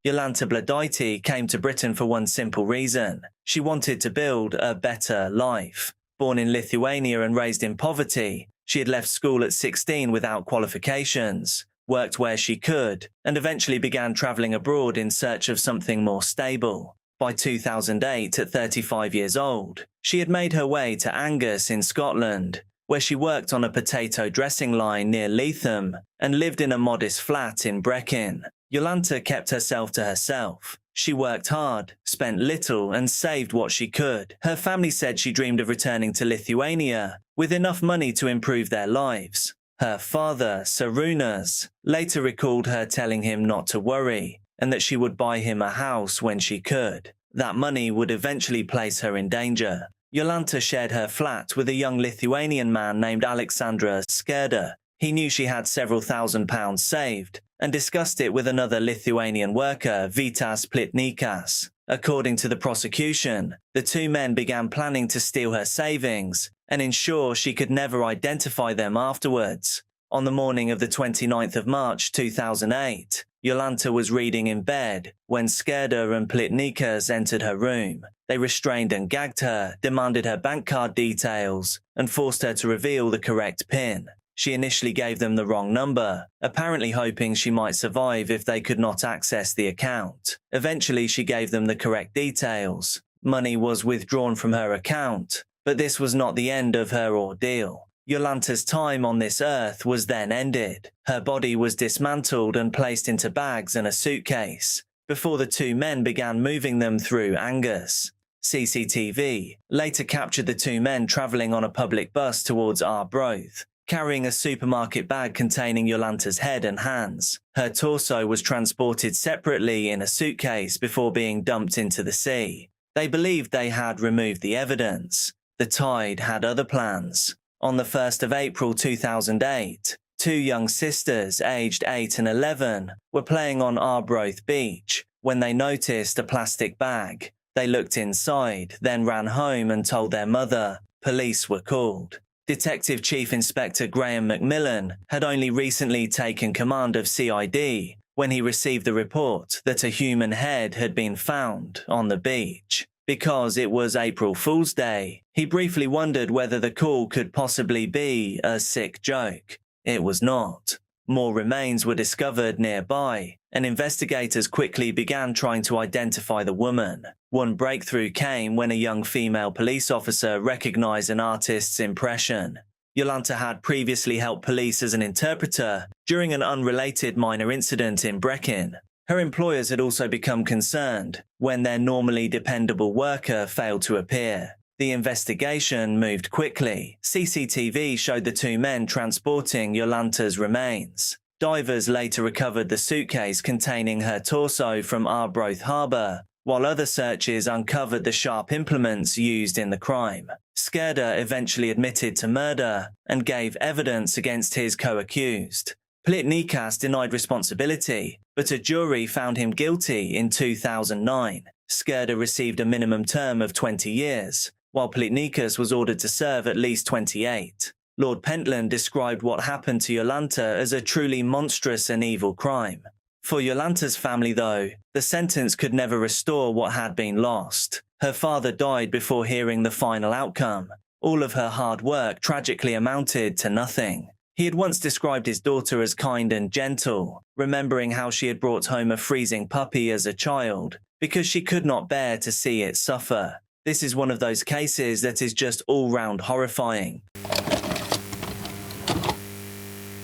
Yolanta Bladiti came to Britain for one simple reason. She wanted to build a better life. Born in Lithuania and raised in poverty, she had left school at 16 without qualifications, worked where she could, and eventually began traveling abroad in search of something more stable. By 2008, at 35 years old, she had made her way to Angus in Scotland, where she worked on a potato dressing line near Leitham and lived in a modest flat in Brechin. Yolanta kept herself to herself. She worked hard, spent little, and saved what she could. Her family said she dreamed of returning to Lithuania with enough money to improve their lives. Her father, Sarunas, later recalled her telling him not to worry and that she would buy him a house when she could. That money would eventually place her in danger. Yolanta shared her flat with a young Lithuanian man named Alexandra Skerda. He knew she had several £1,000s saved and discussed it with another Lithuanian worker, Vitas Plitnikas. According to the prosecution, the two men began planning to steal her savings and ensure she could never identify them afterwards. On the morning of the 29th of March 2008, Yolanta was reading in bed when Skerda and Plitnikas entered her room. They restrained and gagged her, demanded her bank card details, and forced her to reveal the correct PIN. She initially gave them the wrong number, apparently hoping she might survive if they could not access the account. Eventually, she gave them the correct details. Money was withdrawn from her account, but this was not the end of her ordeal. Yolanta's time on this earth was then ended. Her body was dismantled and placed into bags and a suitcase, before the two men began moving them through Angus. CCTV later captured the two men travelling on a public bus towards Arbroath, carrying a supermarket bag containing Yolanta's head and hands. Her torso was transported separately in a suitcase before being dumped into the sea. They believed they had removed the evidence. The Tide had other plans. On the 1st of April 2008, two young sisters, aged 8 and 11, were playing on Arbroath Beach when they noticed a plastic bag. They looked inside, then ran home and told their mother. Police were called. Detective Chief Inspector Graham Macmillan had only recently taken command of CID when he received the report that a human head had been found on the beach. Because it was April Fool's Day, he briefly wondered whether the call could possibly be a sick joke. It was not. More remains were discovered nearby, and investigators quickly began trying to identify the woman. One breakthrough came when a young female police officer recognized an artist's impression. Yolanta had previously helped police as an interpreter during an unrelated minor incident in Brechin. Her employers had also become concerned when their normally dependable worker failed to appear. The investigation moved quickly. CCTV showed the two men transporting Yolanta's remains. Divers later recovered the suitcase containing her torso from Arbroath Harbour, while other searches uncovered the sharp implements used in the crime. Skerda eventually admitted to murder and gave evidence against his co-accused. Plitnikas denied responsibility, but a jury found him guilty in 2009. Skerda received a minimum term of 20 years, while Plitnikas was ordered to serve at least 28. Lord Pentland described what happened to Yolanta as a truly monstrous and evil crime. For Yolanta's family, though, the sentence could never restore what had been lost. Her father died before hearing the final outcome. All of her hard work tragically amounted to nothing. He had once described his daughter as kind and gentle, remembering how she had brought home a freezing puppy as a child because she could not bear to see it suffer. This is one of those cases that is just all-round horrifying.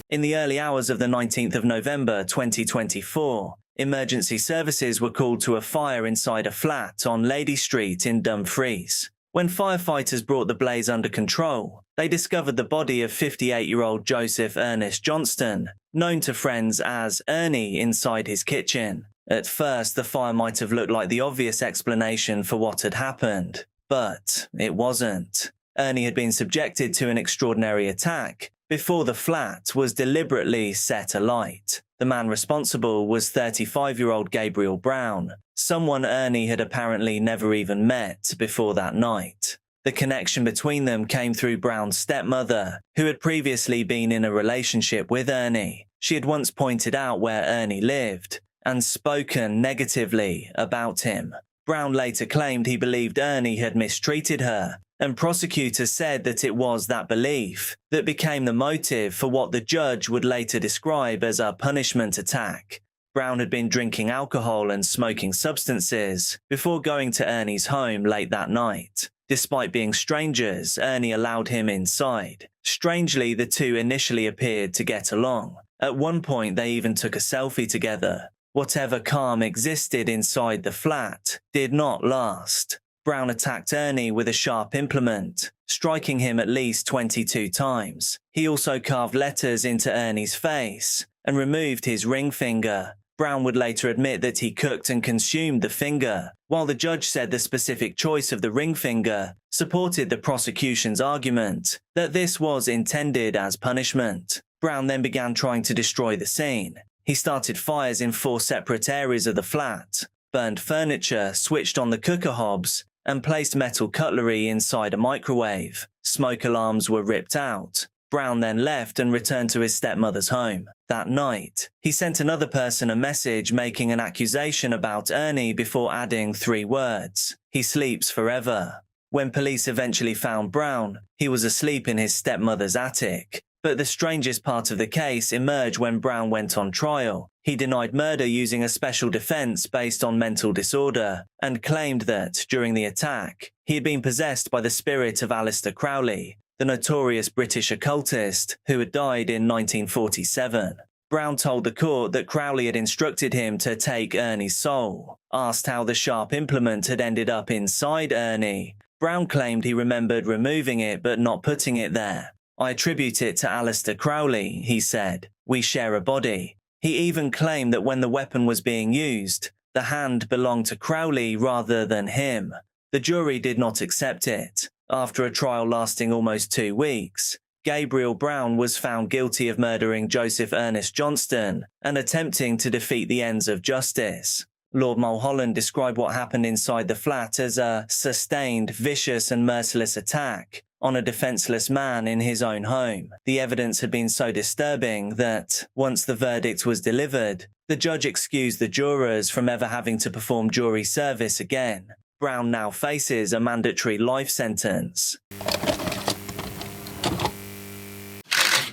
In the early hours of the 19th of November 2024, emergency services were called to a fire inside a flat on Lady Street in Dumfries. When firefighters brought the blaze under control, they discovered the body of 58-year-old Joseph Ernest Johnston, known to friends as Ernie, inside his kitchen. At first, the fire might have looked like the obvious explanation for what had happened, but it wasn't. Ernie had been subjected to an extraordinary attack before the flat was deliberately set alight. The man responsible was 35-year-old Gabriel Brown, someone Ernie had apparently never even met before that night. The connection between them came through Brown's stepmother, who had previously been in a relationship with Ernie. She had once pointed out where Ernie lived, and spoken negatively about him. Brown later claimed he believed Ernie had mistreated her, and prosecutors said that it was that belief that became the motive for what the judge would later describe as a punishment attack. Brown had been drinking alcohol and smoking substances before going to Ernie's home late that night. Despite being strangers, Ernie allowed him inside. Strangely, the two initially appeared to get along. At one point, they even took a selfie together. Whatever calm existed inside the flat did not last. Brown attacked Ernie with a sharp implement, striking him at least 22 times. He also carved letters into Ernie's face and removed his ring finger. Brown would later admit that he cooked and consumed the finger, while the judge said the specific choice of the ring finger supported the prosecution's argument that this was intended as punishment. Brown then began trying to destroy the scene. He started fires in 4 separate areas of the flat, burned furniture, switched on the cooker hobs, and placed metal cutlery inside a microwave. Smoke alarms were ripped out. Brown then left and returned to his stepmother's home. That night, he sent another person a message making an accusation about Ernie before adding 3 words: "He sleeps forever." When police eventually found Brown, he was asleep in his stepmother's attic. But the strangest part of the case emerged when Brown went on trial. He denied murder using a special defense based on mental disorder and claimed that, during the attack, he had been possessed by the spirit of Aleister Crowley, the notorious British occultist who had died in 1947. Brown told the court that Crowley had instructed him to take Ernie's soul. Asked how the sharp implement had ended up inside Ernie, Brown claimed he remembered removing it but not putting it there. "I attribute it to Aleister Crowley," he said. "We share a body." He even claimed that when the weapon was being used, the hand belonged to Crowley rather than him. The jury did not accept it. After a trial lasting almost 2 weeks, Gabriel Brown was found guilty of murdering Joseph Ernest Johnston and attempting to defeat the ends of justice. Lord Mulholland described what happened inside the flat as a sustained, vicious and merciless attack on a defenseless man in his own home. The evidence had been so disturbing that, once the verdict was delivered, the judge excused the jurors from ever having to perform jury service again. Brown now faces a mandatory life sentence.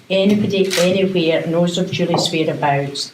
Anybody anywhere knows of Julie's whereabouts,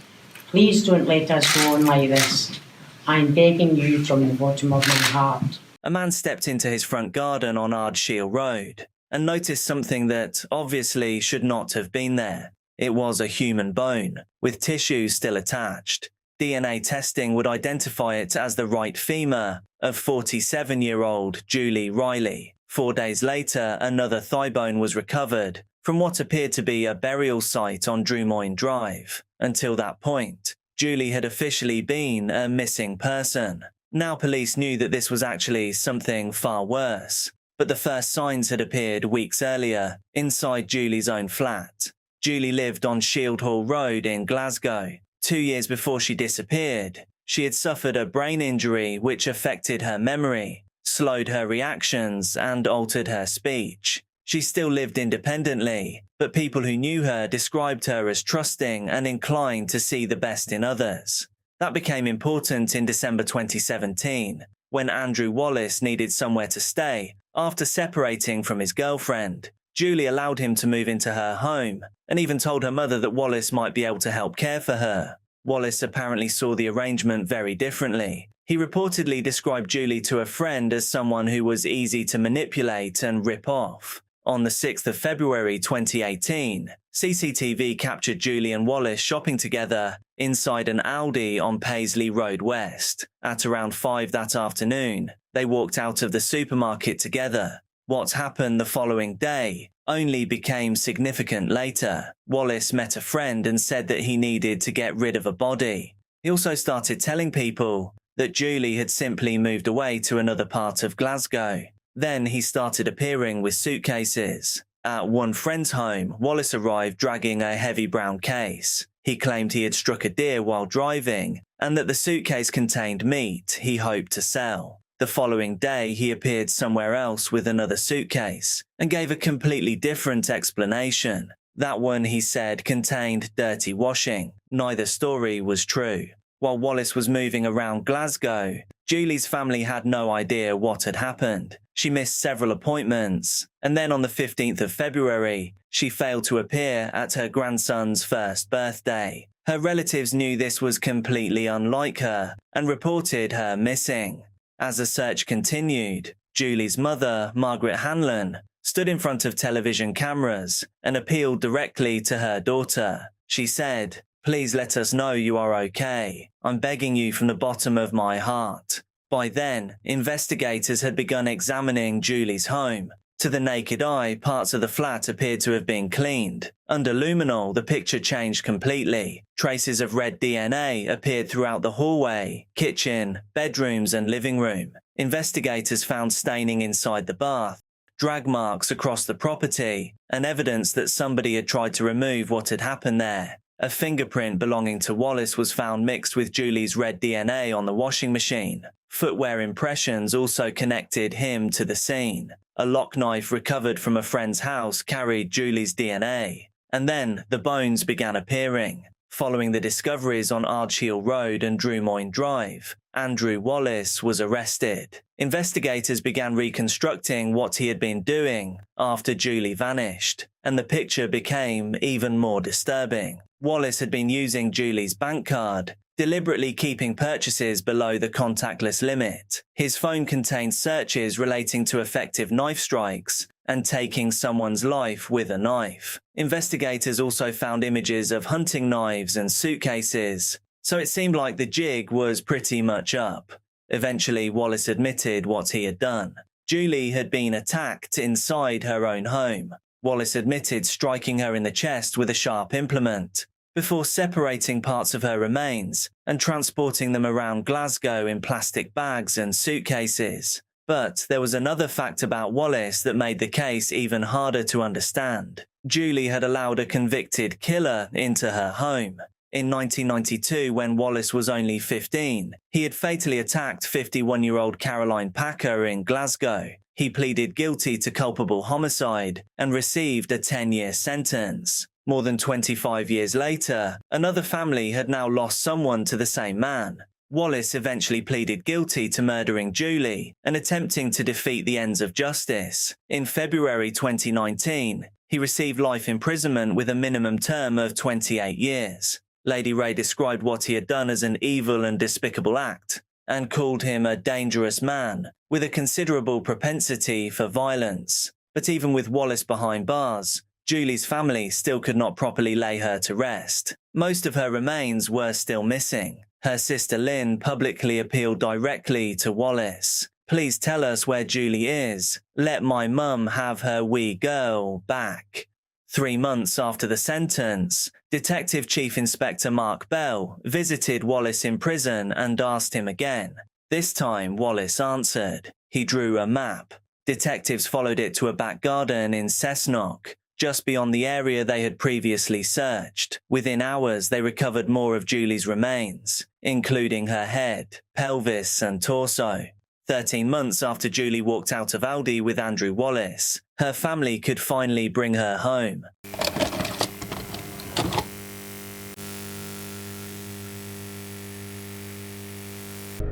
please don't let us go on like this. I'm begging you from the bottom of my heart. A man stepped into his front garden on Ardshiel Road and noticed something that obviously should not have been there. It was a human bone, with tissue still attached. DNA testing would identify it as the right femur of 47-year-old Julie Riley. 4 days later, another thigh bone was recovered from what appeared to be a burial site on Drumoyne Drive. Until that point, Julie had officially been a missing person. Now police knew that this was actually something far worse, but the first signs had appeared weeks earlier inside Julie's own flat. Julie lived on Shield Hall Road in Glasgow. 2 years before she disappeared, she had suffered a brain injury which affected her memory, slowed her reactions, and altered her speech. She still lived independently, but people who knew her described her as trusting and inclined to see the best in others. That became important in December 2017, when Andrew Wallace needed somewhere to stay after separating from his girlfriend. Julie allowed him to move into her home and even told her mother that Wallace might be able to help care for her. Wallace apparently saw the arrangement very differently. He reportedly described Julie to a friend as someone who was easy to manipulate and rip off. On the 6th of February 2018, CCTV captured Julie and Wallace shopping together inside an Aldi on Paisley Road West. At around 5 that afternoon, they walked out of the supermarket together. What happened the following day only became significant later. Wallace met a friend and said that he needed to get rid of a body. He also started telling people that Julie had simply moved away to another part of Glasgow. Then he started appearing with suitcases. At one friend's home, Wallace arrived dragging a heavy brown case. He claimed he had struck a deer while driving and that the suitcase contained meat he hoped to sell. The following day, he appeared somewhere else with another suitcase and gave a completely different explanation. That one, he said, contained dirty washing. Neither story was true. While Wallace was moving around Glasgow, Julie's family had no idea what had happened. She missed several appointments, and then on the 15th of February, she failed to appear at her grandson's first birthday. Her relatives knew this was completely unlike her and reported her missing. As the search continued, Julie's mother, Margaret Hanlon, stood in front of television cameras and appealed directly to her daughter. She said, "Please let us know you are okay. I'm begging you from the bottom of my heart." By then, investigators had begun examining Julie's home. To the naked eye, parts of the flat appeared to have been cleaned. Under luminol, the picture changed completely. Traces of red DNA appeared throughout the hallway, kitchen, bedrooms, and living room. Investigators found staining inside the bath, drag marks across the property, and evidence that somebody had tried to remove what had happened there. A fingerprint belonging to Wallace was found mixed with Julie's red DNA on the washing machine. Footwear impressions also connected him to the scene. A lock knife recovered from a friend's house carried Julie's DNA. And then the bones began appearing. Following the discoveries on Ardshiel Road and Drummoyne Drive, Andrew Wallace was arrested. Investigators began reconstructing what he had been doing after Julie vanished, and the picture became even more disturbing. Wallace had been using Julie's bank card, deliberately keeping purchases below the contactless limit. His phone contained searches relating to effective knife strikes and taking someone's life with a knife. Investigators also found images of hunting knives and suitcases, so it seemed like the jig was pretty much up. Eventually, Wallace admitted what he had done. Julie had been attacked inside her own home. Wallace admitted striking her in the chest with a sharp implement, before separating parts of her remains and transporting them around Glasgow in plastic bags and suitcases. But there was another fact about Wallace that made the case even harder to understand. Julie had allowed a convicted killer into her home. In 1992, when Wallace was only 15, he had fatally attacked 51-year-old Caroline Packer in Glasgow. He pleaded guilty to culpable homicide and received a 10-year sentence. More than 25 years later, another family had now lost someone to the same man. Wallace eventually pleaded guilty to murdering Julie and attempting to defeat the ends of justice. In February 2019, he received life imprisonment with a minimum term of 28 years. Lady Ray described what he had done as an evil and despicable act and called him a dangerous man with a considerable propensity for violence. But even with Wallace behind bars, Julie's family still could not properly lay her to rest. Most of her remains were still missing. Her sister Lynn publicly appealed directly to Wallace. "Please tell us where Julie is. Let my mum have her wee girl back." 3 months after the sentence, Detective Chief Inspector Mark Bell visited Wallace in prison and asked him again. This time, Wallace answered. He drew a map. Detectives followed it to a back garden in Cessnock, just beyond the area they had previously searched. Within hours, they recovered more of Julie's remains, including her head, pelvis, and torso. 13 months after Julie walked out of Aldi with Andrew Wallace, her family could finally bring her home.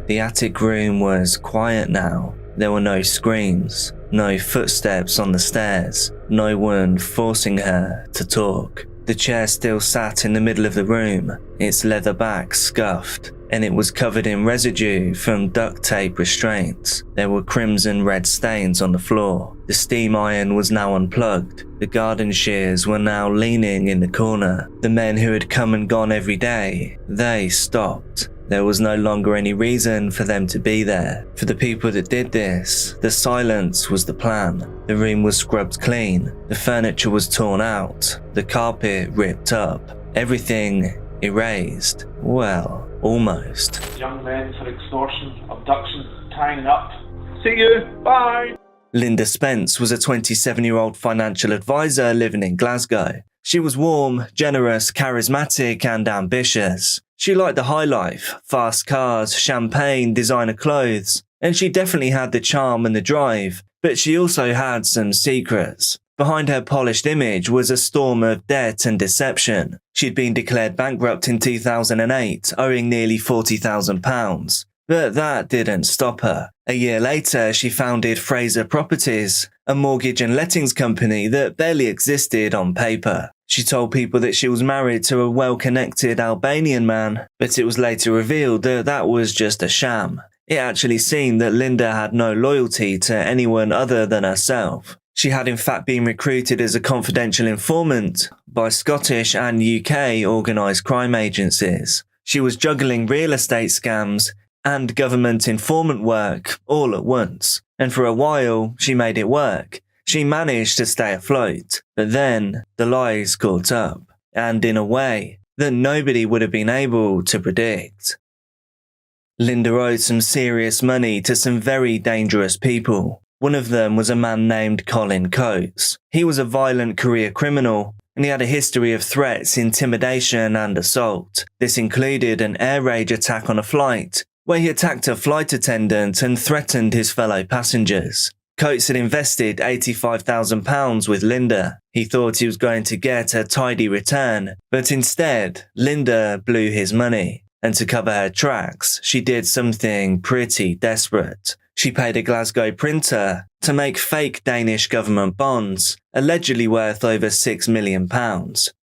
The attic room was quiet now. There were no screams, no footsteps on the stairs, no one forcing her to talk. The chair still sat in the middle of the room, its leather back scuffed, and it was covered in residue from duct tape restraints. There were crimson red stains on the floor. The steam iron was now unplugged. The garden shears were now leaning in the corner. The men who had come and gone every day, they stopped. There was no longer any reason for them to be there. For the people that did this, the silence was the plan. The room was scrubbed clean. The furniture was torn out. The carpet ripped up. Everything erased. Well, almost. Young men for extortion, abduction, tying up. See you. Bye. Linda Spence was a 27-year-old financial advisor living in Glasgow. She was warm, generous, charismatic, and ambitious. She liked the high life, fast cars, champagne, designer clothes, and she definitely had the charm and the drive, but she also had some secrets. Behind her polished image was a storm of debt and deception. She'd been declared bankrupt in 2008, owing nearly £40,000. But that didn't stop her. A year later, she founded Fraser Properties, a mortgage and lettings company that barely existed on paper. She told people that she was married to a well-connected Albanian man, but it was later revealed that that was just a sham. It actually seemed that Linda had no loyalty to anyone other than herself. She had in fact been recruited as a confidential informant by Scottish and UK organised crime agencies. She was juggling real estate scams and government informant work all at once, and for a while she made it work. She managed to stay afloat, but then the lies caught up, and in a way that nobody would have been able to predict. Linda owed some serious money to some very dangerous people. One of them was a man named Colin Coates. He was a violent career criminal, and he had a history of threats, intimidation and assault. This included an air raid attack on a flight, where he attacked a flight attendant and threatened his fellow passengers. Coates had invested £85,000 with Linda. He thought he was going to get a tidy return, but instead, Linda blew his money. And to cover her tracks, she did something pretty desperate. She paid a Glasgow printer to make fake Danish government bonds, allegedly worth over £6 million.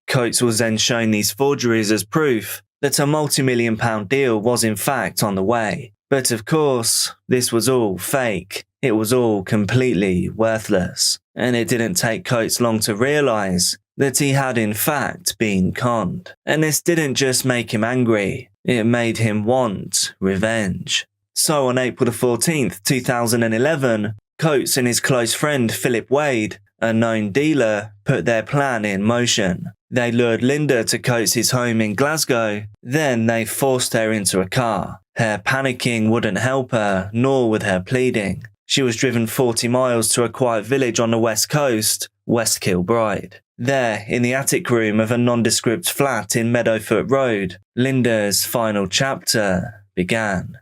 Coates was then shown these forgeries as proof that a multi-million-pound deal was in fact on the way. But of course, this was all fake. It was all completely worthless. And it didn't take Coates long to realise that he had in fact been conned. And this didn't just make him angry, it made him want revenge. So on April 14th, 2011, Coates and his close friend Philip Wade, a known dealer, put their plan in motion. They lured Linda to Coates' home in Glasgow, then they forced her into a car. Her panicking wouldn't help her, nor with her pleading. She was driven 40 miles to a quiet village on the west coast, West Kilbride. There, in the attic room of a nondescript flat in Meadowfoot Road, Linda's final chapter began.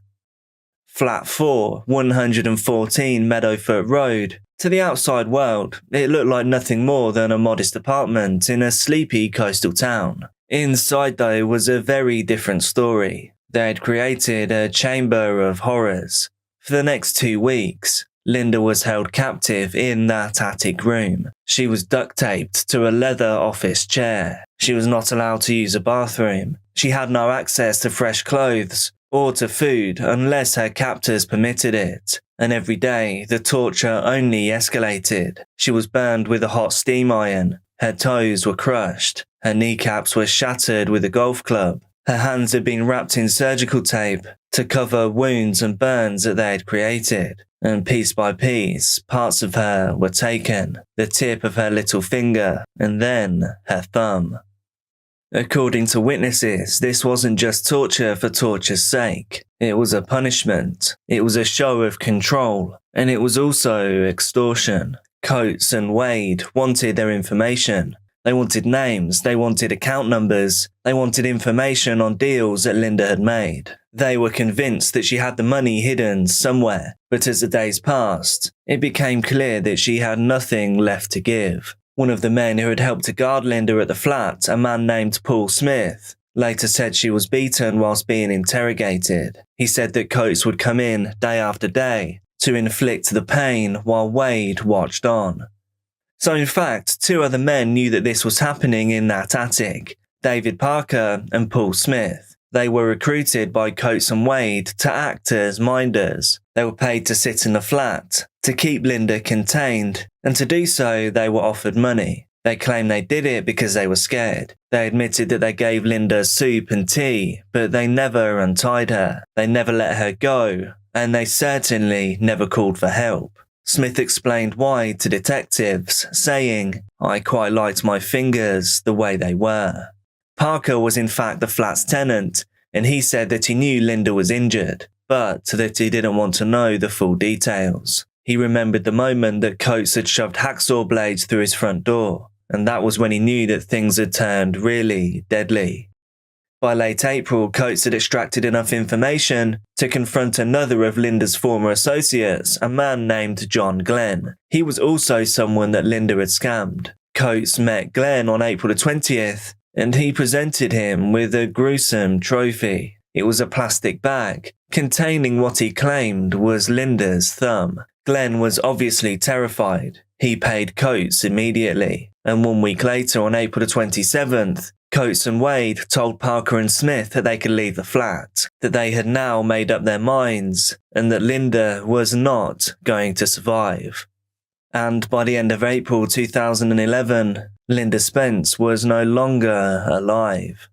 Flat 4, 114 Meadowfoot Road. To the outside world, it looked like nothing more than a modest apartment in a sleepy coastal town. Inside, though, was a very different story. They had created a chamber of horrors. For the next 2 weeks, Linda was held captive in that attic room. She was duct-taped to a leather office chair. She was not allowed to use a bathroom. She had no access to fresh clothes or to food unless her captors permitted it. And every day, the torture only escalated. She was burned with a hot steam iron. Her toes were crushed. Her kneecaps were shattered with a golf club. Her hands had been wrapped in surgical tape to cover wounds and burns that they had created. And piece by piece, parts of her were taken, the tip of her little finger, and then her thumb. According to witnesses, this wasn't just torture for torture's sake. It was a punishment. It was a show of control. And it was also extortion. Coates and Wade wanted their information. They wanted names. They wanted account numbers. They wanted information on deals that Linda had made. They were convinced that she had the money hidden somewhere. But as the days passed, it became clear that she had nothing left to give. One of the men who had helped to guard Linda at the flat, a man named Paul Smith, later said she was beaten whilst being interrogated. He said that Coates would come in day after day to inflict the pain while Wade watched on. So in fact, 2 other men knew that this was happening in that attic, David Parker and Paul Smith. They were recruited by Coates and Wade to act as minders. They were paid to sit in the flat, to keep Linda contained, and to do so they were offered money. They claimed they did it because they were scared. They admitted that they gave Linda soup and tea, but they never untied her. They never let her go, and they certainly never called for help. Smith explained why to detectives, saying, "I quite liked my fingers the way they were." Parker was in fact the flat's tenant, and he said that he knew Linda was injured, but that he didn't want to know the full details. He remembered the moment that Coates had shoved hacksaw blades through his front door, and that was when he knew that things had turned really deadly. By late April, Coates had extracted enough information to confront another of Linda's former associates, a man named John Glenn. He was also someone that Linda had scammed. Coates met Glenn on April the 20th, and he presented him with a gruesome trophy. It was a plastic bag containing what he claimed was Linda's thumb. Glenn was obviously terrified. He paid Coates immediately, and 1 week later, on April the 27th, Coates and Wade told Parker and Smith that they could leave the flat, that they had now made up their minds, and that Linda was not going to survive. And by the end of April 2011, Linda Spence was no longer alive.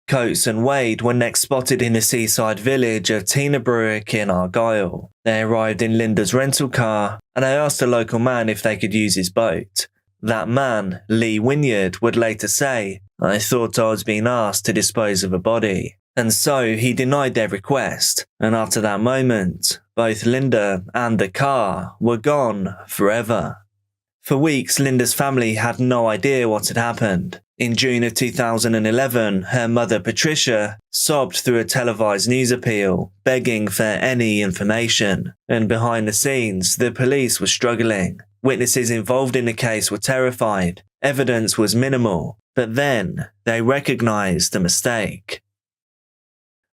Coates and Wade were next spotted in the seaside village of Teenabrook in Argyll. They arrived in Linda's rental car, and they asked a local man if they could use his boat. That man, Lee Wynyard, would later say, "I thought I was being asked to dispose of a body." And so he denied their request, and after that moment, both Linda and the car were gone forever. For weeks, Linda's family had no idea what had happened. In June of 2011, her mother Patricia sobbed through a televised news appeal, begging for any information. And behind the scenes, the police were struggling. Witnesses involved in the case were terrified. Evidence was minimal. But then, they recognised a mistake.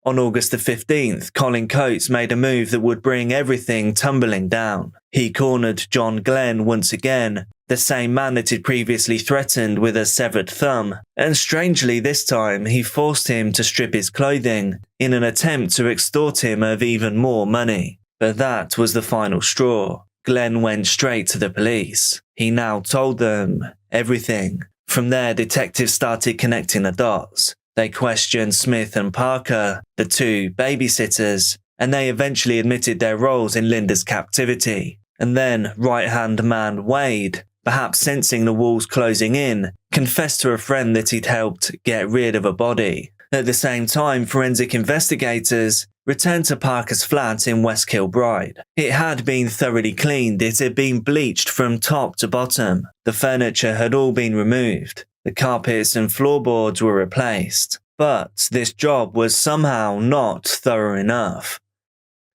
On August the 15th, Colin Coates made a move that would bring everything tumbling down. He cornered John Glenn once again, the same man that he'd previously threatened with a severed thumb, and strangely this time he forced him to strip his clothing in an attempt to extort him of even more money. But that was the final straw. Glenn went straight to the police. He now told them everything. From there, detectives started connecting the dots. They questioned Smith and Parker, the two babysitters, and they eventually admitted their roles in Linda's captivity. And then right-hand man Wade, perhaps sensing the walls closing in, confessed to a friend that he'd helped get rid of a body. At the same time, forensic investigators returned to Parker's flat in West Kilbride. It had been thoroughly cleaned. It had been bleached from top to bottom. The furniture had all been removed. The carpets and floorboards were replaced. But this job was somehow not thorough enough.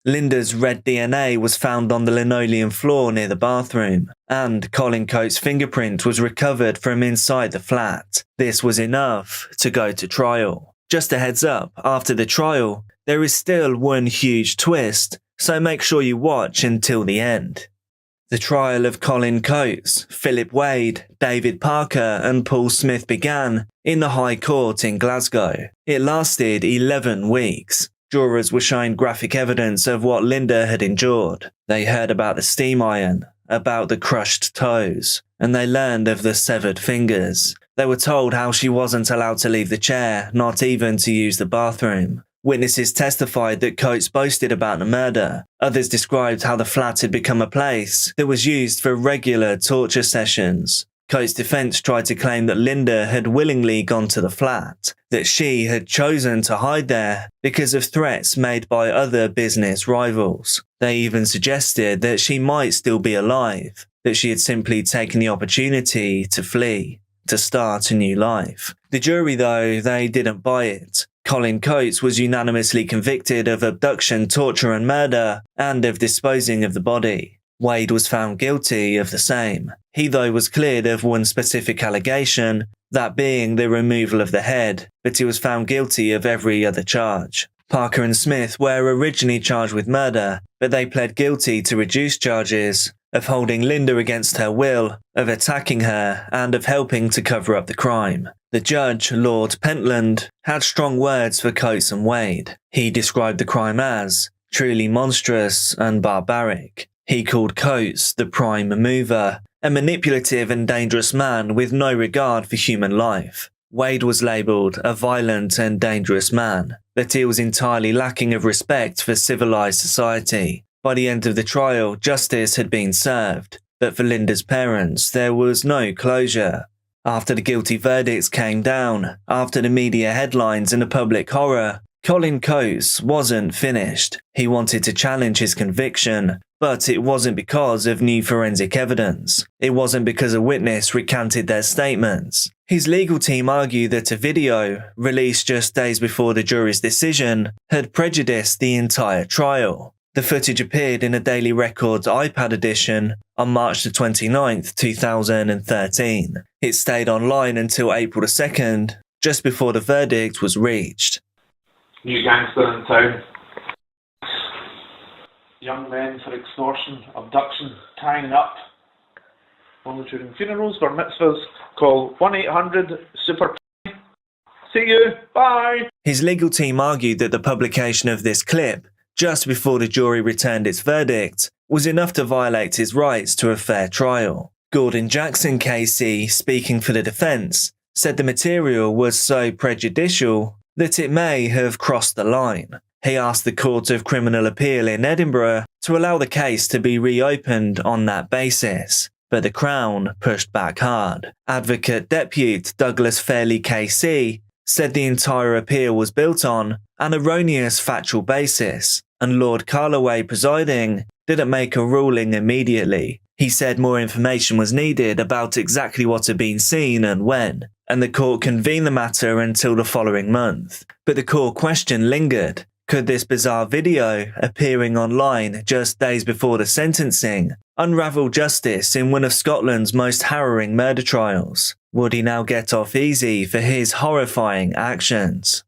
Linda's red DNA was found on the linoleum floor near the bathroom, and Colin Coates' fingerprint was recovered from inside the flat. This was enough to go to trial. Just a heads up, after the trial, there is still one huge twist, so make sure you watch until the end. The trial of Colin Coates, Philip Wade, David Parker and Paul Smith began in the High Court in Glasgow. It lasted 11 weeks. Jurors were shown graphic evidence of what Linda had endured. They heard about the steam iron, about the crushed toes, and they learned of the severed fingers. They were told how she wasn't allowed to leave the chair, not even to use the bathroom. Witnesses testified that Coates boasted about the murder. Others described how the flat had become a place that was used for regular torture sessions. Coates' defense tried to claim that Linda had willingly gone to the flat, that she had chosen to hide there because of threats made by other business rivals. They even suggested that she might still be alive, that she had simply taken the opportunity to flee, to start a new life. The jury, though, they didn't buy it. Colin Coates was unanimously convicted of abduction, torture and murder, and of disposing of the body. Wade was found guilty of the same. He, though, was cleared of one specific allegation, that being the removal of the head, but he was found guilty of every other charge. Parker and Smith were originally charged with murder, but they pled guilty to reduced charges of holding Linda against her will, of attacking her, and of helping to cover up the crime. The judge, Lord Pentland, had strong words for Coates and Wade. He described the crime as truly monstrous and barbaric. He called Coates the prime mover, a manipulative and dangerous man with no regard for human life. Wade was labelled a violent and dangerous man, but he was entirely lacking of respect for civilised society. By the end of the trial, justice had been served, but for Linda's parents, there was no closure. After the guilty verdicts came down, after the media headlines and the public horror, Colin Coates wasn't finished. He wanted to challenge his conviction, but it wasn't because of new forensic evidence. It wasn't because a witness recanted their statements. His legal team argued that a video, released just days before the jury's decision, had prejudiced the entire trial. The footage appeared in a Daily Record's iPad edition on March 29, 2013. It stayed online until April 2nd, just before the verdict was reached. New gangster in town. Young men for extortion, abduction, tying up. Only during funerals, bar mitzvahs. Call 1-800-SUPER. See you. Bye. His legal team argued that the publication of this clip, just before the jury returned its verdict, was enough to violate his rights to a fair trial. Gordon Jackson KC, speaking for the defence, said the material was so prejudicial that it may have crossed the line. He asked the Court of Criminal Appeal in Edinburgh to allow the case to be reopened on that basis, but the Crown pushed back hard. Advocate Depute Douglas Fairley KC said the entire appeal was built on an erroneous factual basis, and Lord Carloway presiding didn't make a ruling immediately. He said more information was needed about exactly what had been seen and when, and the court convened the matter until the following month. But the core question lingered. Could this bizarre video, appearing online just days before the sentencing, unravel justice in one of Scotland's most harrowing murder trials? Would he now get off easy for his horrifying actions?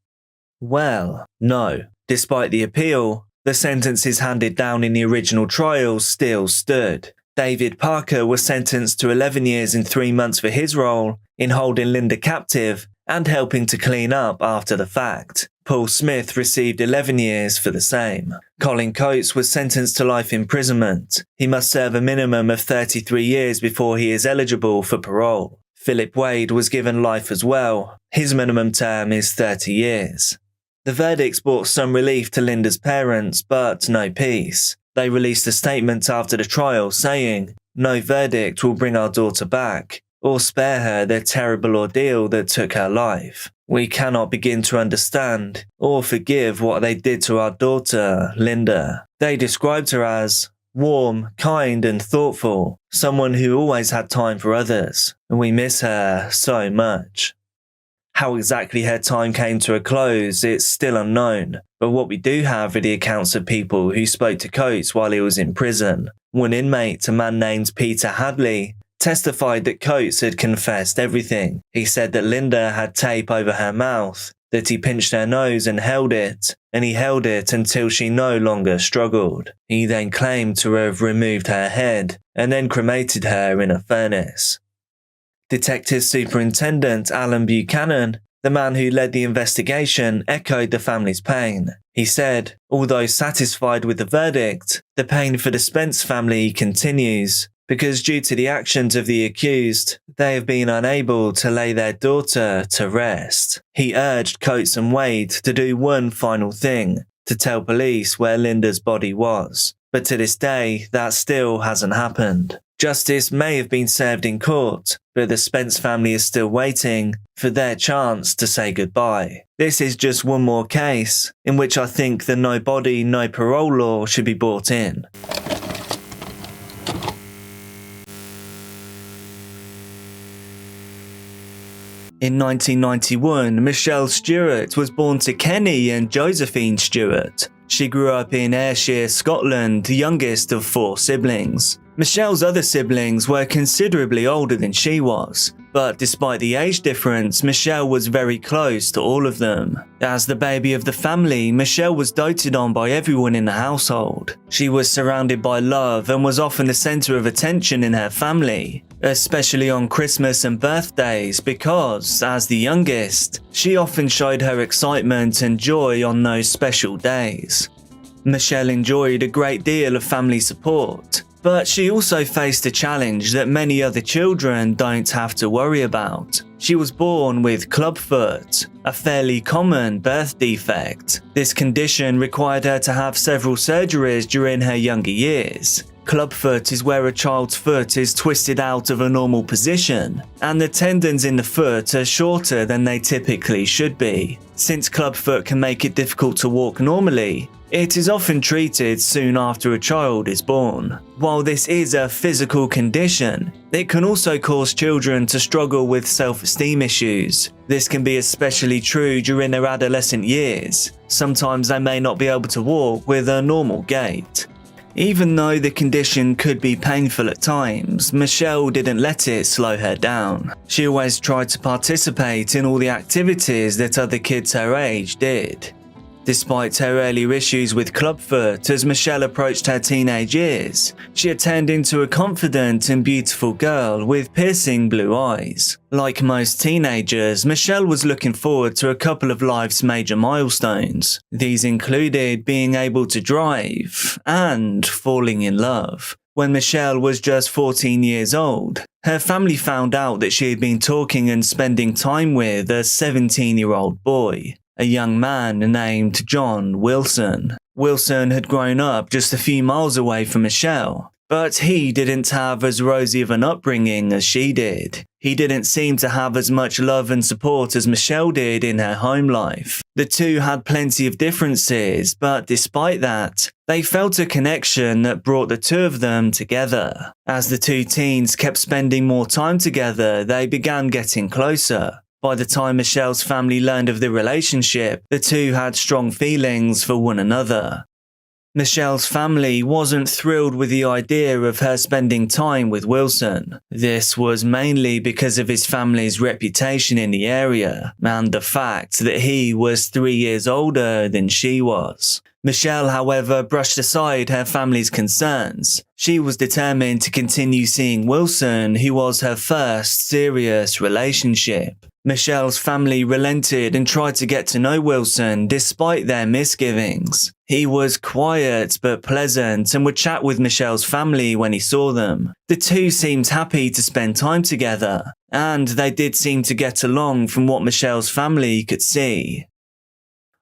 Well, no. Despite the appeal, the sentences handed down in the original trial still stood. David Parker was sentenced to 11 years and 3 months for his role in holding Linda captive and helping to clean up after the fact. Paul Smith received 11 years for the same. Colin Coates was sentenced to life imprisonment. He must serve a minimum of 33 years before he is eligible for parole. Philip Wade was given life as well. His minimum term is 30 years. The verdicts brought some relief to Linda's parents, but no peace. They released a statement after the trial saying, "No verdict will bring our daughter back or spare her the terrible ordeal that took her life. We cannot begin to understand or forgive what they did to our daughter, Linda." They described her as warm, kind and thoughtful, someone who always had time for others, and we miss her so much. How exactly her time came to a close, it's still unknown, but what we do have are the accounts of people who spoke to Coates while he was in prison. One inmate, a man named Peter Hadley, testified that Coates had confessed everything. He said that Linda had tape over her mouth, that he pinched her nose and he held it until she no longer struggled. He then claimed to have removed her head and then cremated her in a furnace. Detective Superintendent Alan Buchanan, the man who led the investigation, echoed the family's pain. He said, although satisfied with the verdict, the pain for the Spence family continues, because due to the actions of the accused, they have been unable to lay their daughter to rest. He urged Coates and Wade to do one final thing, to tell police where Linda's body was. But to this day, that still hasn't happened. Justice may have been served in court, but the Spence family is still waiting for their chance to say goodbye. This is just one more case in which I think the no body, no parole law should be brought in. In 1991, Michelle Stewart was born to Kenny and Josephine Stewart. She grew up in Ayrshire, Scotland, the youngest of 4 siblings. Michelle's other siblings were considerably older than she was, but despite the age difference, Michelle was very close to all of them. As the baby of the family, Michelle was doted on by everyone in the household. She was surrounded by love and was often the centre of attention in her family, especially on Christmas and birthdays because, as the youngest, she often showed her excitement and joy on those special days. Michelle enjoyed a great deal of family support, but she also faced a challenge that many other children don't have to worry about. She was born with clubfoot, a fairly common birth defect. This condition required her to have several surgeries during her younger years. Clubfoot is where a child's foot is twisted out of a normal position, and the tendons in the foot are shorter than they typically should be. Since clubfoot can make it difficult to walk normally, it is often treated soon after a child is born. While this is a physical condition, it can also cause children to struggle with self-esteem issues. This can be especially true during their adolescent years. Sometimes they may not be able to walk with a normal gait. Even though the condition could be painful at times, Michelle didn't let it slow her down. She always tried to participate in all the activities that other kids her age did. Despite her earlier issues with clubfoot, as Michelle approached her teenage years, she had turned into a confident and beautiful girl with piercing blue eyes. Like most teenagers, Michelle was looking forward to a couple of life's major milestones. These included being able to drive and falling in love. When Michelle was just 14 years old, her family found out that she had been talking and spending time with a 17-year-old boy, a young man named John Wilson. Wilson had grown up just a few miles away from Michelle, but he didn't have as rosy of an upbringing as she did. He didn't seem to have as much love and support as Michelle did in her home life. The two had plenty of differences, but despite that, they felt a connection that brought the two of them together. As the two teens kept spending more time together, they began getting closer. By the time Michelle's family learned of the relationship, the two had strong feelings for one another. Michelle's family wasn't thrilled with the idea of her spending time with Wilson. This was mainly because of his family's reputation in the area and the fact that he was 3 years older than she was. Michelle, however, brushed aside her family's concerns. She was determined to continue seeing Wilson, who was her first serious relationship. Michelle's family relented and tried to get to know Wilson despite their misgivings. He was quiet but pleasant and would chat with Michelle's family when he saw them. The two seemed happy to spend time together, and they did seem to get along from what Michelle's family could see.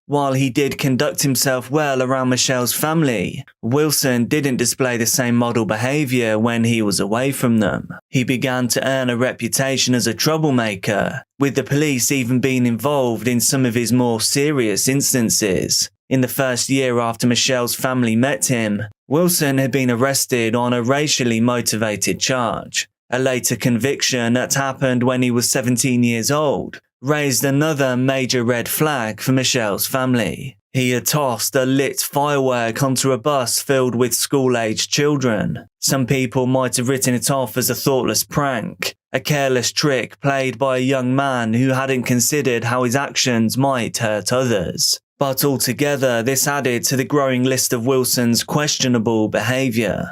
While he did conduct himself well around Michelle's family, Wilson didn't display the same model behavior when he was away from them. He began to earn a reputation as a troublemaker, with the police even being involved in some of his more serious instances. In the first year after Michelle's family met him, Wilson had been arrested on a racially motivated charge. A later conviction that happened when he was 17 years old raised another major red flag for Michelle's family. He had tossed a lit firework onto a bus filled with school-aged children. Some people might have written it off as a thoughtless prank, a careless trick played by a young man who hadn't considered how his actions might hurt others. But altogether, this added to the growing list of Wilson's questionable behavior.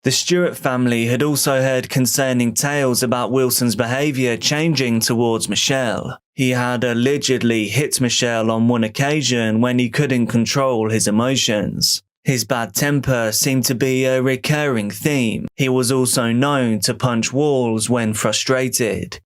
The Stewart family had also heard concerning tales about Wilson's behavior changing towards Michelle. He had allegedly hit Michelle on one occasion when he couldn't control his emotions. His bad temper seemed to be a recurring theme. He was also known to punch walls when frustrated.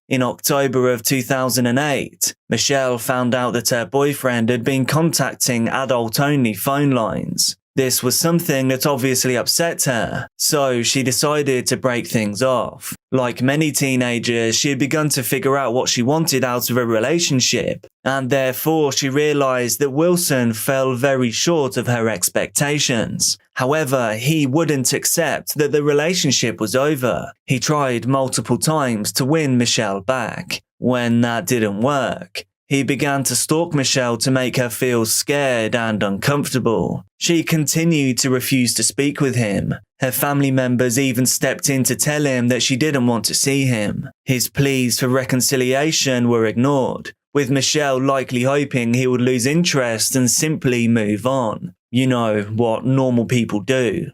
In October of 2008, Michelle found out that her boyfriend had been contacting adult-only phone lines. This was something that obviously upset her, so she decided to break things off. Like many teenagers, she had begun to figure out what she wanted out of a relationship, and therefore she realized that Wilson fell very short of her expectations. However, he wouldn't accept that the relationship was over. He tried multiple times to win Michelle back. When that didn't work, he began to stalk Michelle to make her feel scared and uncomfortable. She continued to refuse to speak with him. Her family members even stepped in to tell him that she didn't want to see him. His pleas for reconciliation were ignored, with Michelle likely hoping he would lose interest and simply move on. You know, what normal people do.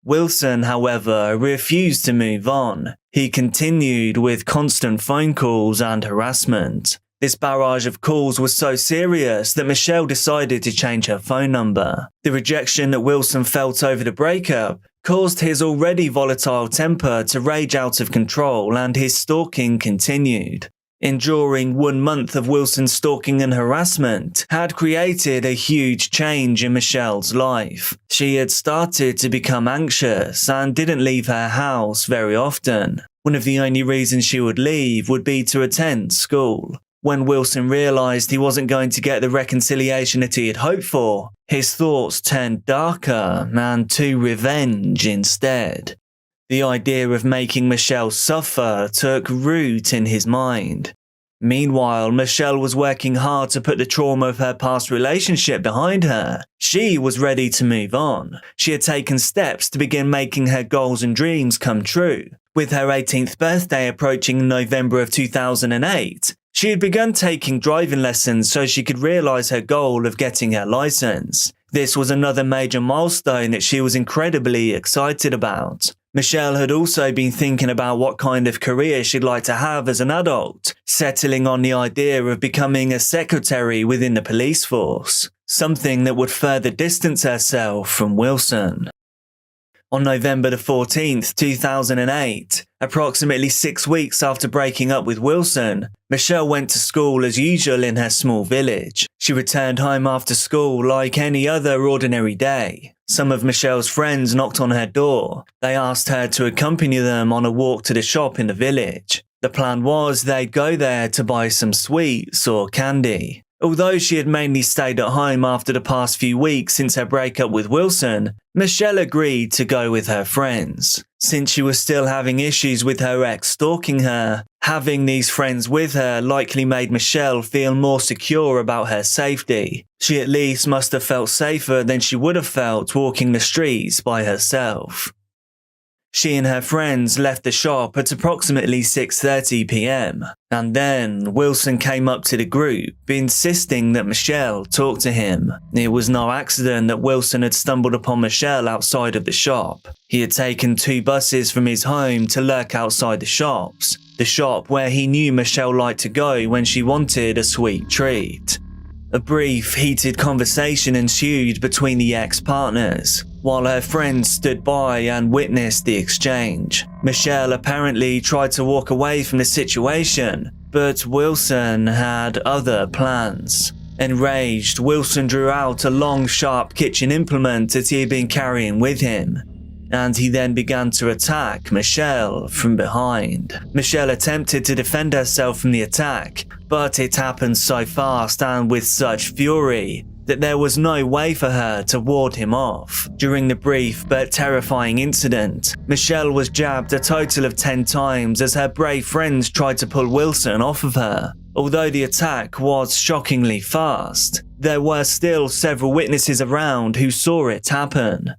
Wilson, however, refused to move on. He continued with constant phone calls and harassment. This barrage of calls was so serious that Michelle decided to change her phone number. The rejection that Wilson felt over the breakup caused his already volatile temper to rage out of control, and his stalking continued. Enduring 1 month of Wilson's stalking and harassment had created a huge change in Michelle's life. She had started to become anxious and didn't leave her house very often. One of the only reasons she would leave would be to attend school. When Wilson realized he wasn't going to get the reconciliation that he had hoped for, his thoughts turned darker and to revenge instead. The idea of making Michelle suffer took root in his mind. Meanwhile, Michelle was working hard to put the trauma of her past relationship behind her. She was ready to move on. She had taken steps to begin making her goals and dreams come true. With her 18th birthday approaching in November of 2008, she had begun taking driving lessons so she could realize her goal of getting her license. This was another major milestone that she was incredibly excited about. Michelle had also been thinking about what kind of career she'd like to have as an adult, settling on the idea of becoming a secretary within the police force, something that would further distance herself from Wilson. On November the 14th, 2008, approximately 6 weeks after breaking up with Wilson, Michelle went to school as usual in her small village. She returned home after school like any other ordinary day. Some of Michelle's friends knocked on her door. They asked her to accompany them on a walk to the shop in the village. The plan was they'd go there to buy some sweets or candy. Although she had mainly stayed at home after the past few weeks since her breakup with Wilson, Michelle agreed to go with her friends. Since she was still having issues with her ex stalking her, having these friends with her likely made Michelle feel more secure about her safety. She at least must have felt safer than she would have felt walking the streets by herself. She and her friends left the shop at approximately 6:30 p.m. and then Wilson came up to the group, insisting that Michelle talk to him. It was no accident that Wilson had stumbled upon Michelle outside of the shop. He had taken 2 buses from his home to lurk outside the shops, the shop where he knew Michelle liked to go when she wanted a sweet treat. A brief, heated conversation ensued between the ex-partners, while her friends stood by and witnessed the exchange. Michelle apparently tried to walk away from the situation, but Wilson had other plans. Enraged, Wilson drew out a long, sharp kitchen implement that he had been carrying with him, and he then began to attack Michelle from behind. Michelle attempted to defend herself from the attack, but it happened so fast and with such fury that there was no way for her to ward him off. During the brief but terrifying incident, Michelle was jabbed a total of 10 times as her brave friends tried to pull Wilson off of her. Although the attack was shockingly fast, there were still several witnesses around who saw it happen.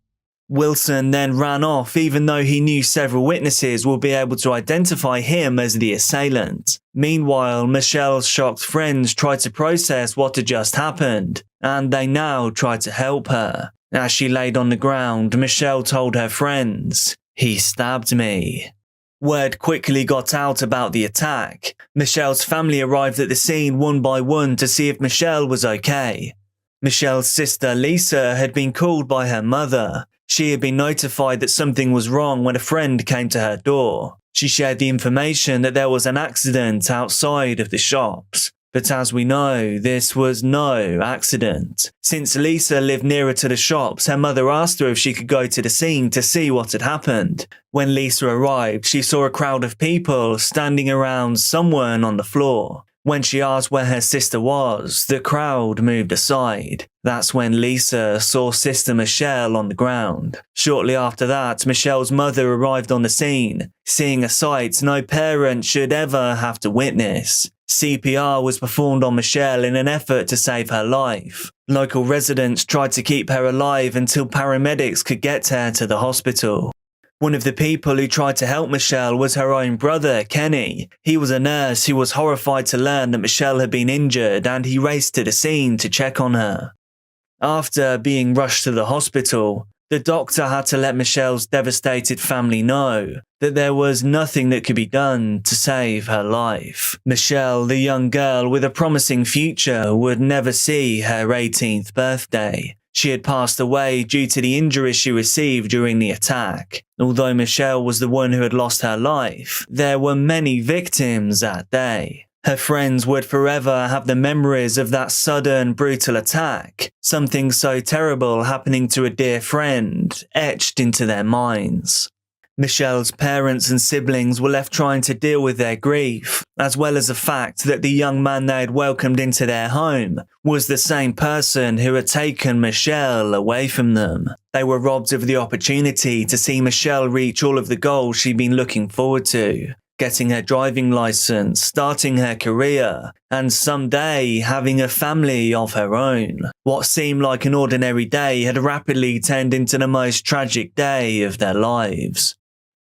Wilson then ran off even though he knew several witnesses would be able to identify him as the assailant. Meanwhile, Michelle's shocked friends tried to process what had just happened, and they now tried to help her. As she laid on the ground, Michelle told her friends, "He stabbed me." Word quickly got out about the attack. Michelle's family arrived at the scene one by one to see if Michelle was okay. Michelle's sister Lisa had been called by her mother. She had been notified that something was wrong when a friend came to her door. She shared the information that there was an accident outside of the shops. But as we know, this was no accident. Since Lisa lived nearer to the shops, her mother asked her if she could go to the scene to see what had happened. When Lisa arrived, she saw a crowd of people standing around someone on the floor. When she asked where her sister was, the crowd moved aside. That's when Lisa saw Sister Michelle on the ground. Shortly after that, Michelle's mother arrived on the scene, seeing a sight no parent should ever have to witness. CPR was performed on Michelle in an effort to save her life. Local residents tried to keep her alive until paramedics could get her to the hospital. One of the people who tried to help Michelle was her own brother, Kenny. He was a nurse who was horrified to learn that Michelle had been injured, and he raced to the scene to check on her. After being rushed to the hospital, the doctor had to let Michelle's devastated family know that there was nothing that could be done to save her life. Michelle, the young girl with a promising future, would never see her 18th birthday. She had passed away due to the injuries she received during the attack. Although Michelle was the one who had lost her life, there were many victims that day. Her friends would forever have the memories of that sudden, brutal attack, something so terrible happening to a dear friend, etched into their minds. Michelle's parents and siblings were left trying to deal with their grief, as well as the fact that the young man they had welcomed into their home was the same person who had taken Michelle away from them. They were robbed of the opportunity to see Michelle reach all of the goals she'd been looking forward to, getting her driving license, starting her career, and someday having a family of her own. What seemed like an ordinary day had rapidly turned into the most tragic day of their lives.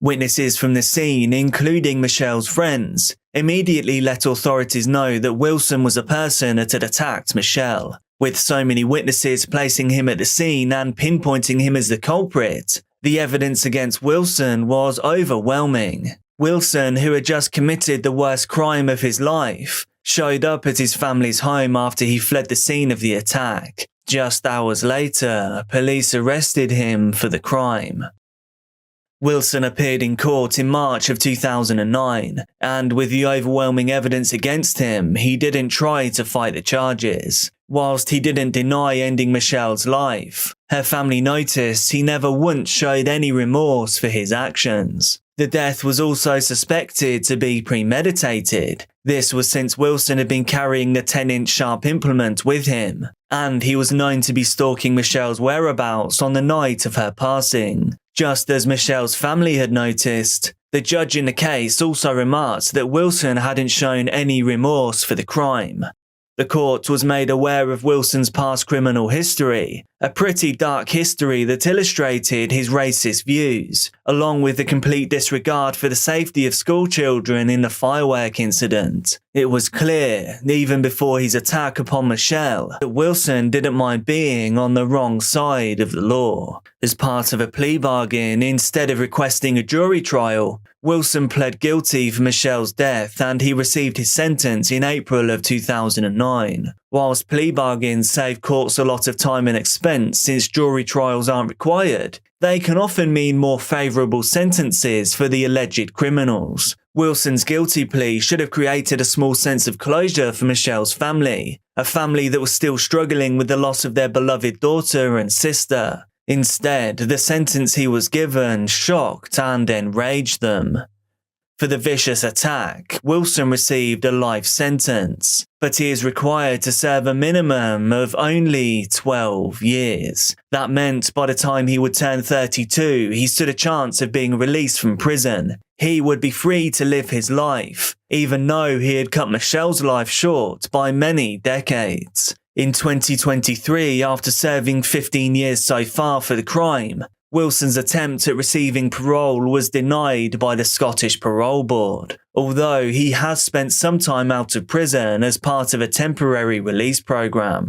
Witnesses from the scene, including Michelle's friends, immediately let authorities know that Wilson was a person that had attacked Michelle. With so many witnesses placing him at the scene and pinpointing him as the culprit, the evidence against Wilson was overwhelming. Wilson, who had just committed the worst crime of his life, showed up at his family's home after he fled the scene of the attack. Just hours later, police arrested him for the crime. Wilson appeared in court in March of 2009, and with the overwhelming evidence against him, he didn't try to fight the charges. Whilst he didn't deny ending Michelle's life, her family noticed he never once showed any remorse for his actions. The death was also suspected to be premeditated. This was since Wilson had been carrying the 10-inch sharp implement with him, and he was known to be stalking Michelle's whereabouts on the night of her passing. Just as Michelle's family had noticed, the judge in the case also remarked that Wilson hadn't shown any remorse for the crime. The court was made aware of Wilson's past criminal history, a pretty dark history that illustrated his racist views, along with the complete disregard for the safety of school children in the firework incident. It was clear, even before his attack upon Michelle, that Wilson didn't mind being on the wrong side of the law. As part of a plea bargain, instead of requesting a jury trial, Wilson pled guilty for Michelle's death and he received his sentence in April of 2009. Whilst plea bargains save courts a lot of time and expense since jury trials aren't required, they can often mean more favourable sentences for the alleged criminals. Wilson's guilty plea should have created a small sense of closure for Michelle's family, a family that was still struggling with the loss of their beloved daughter and sister. Instead, the sentence he was given shocked and enraged them. For the vicious attack, Wilson received a life sentence, but he is required to serve a minimum of only 12 years. That meant by the time he would turn 32, he stood a chance of being released from prison. He would be free to live his life, even though he had cut Michelle's life short by many decades. In 2023, after serving 15 years so far for the crime, Wilson's attempt at receiving parole was denied by the Scottish Parole Board, although he has spent some time out of prison as part of a temporary release programme.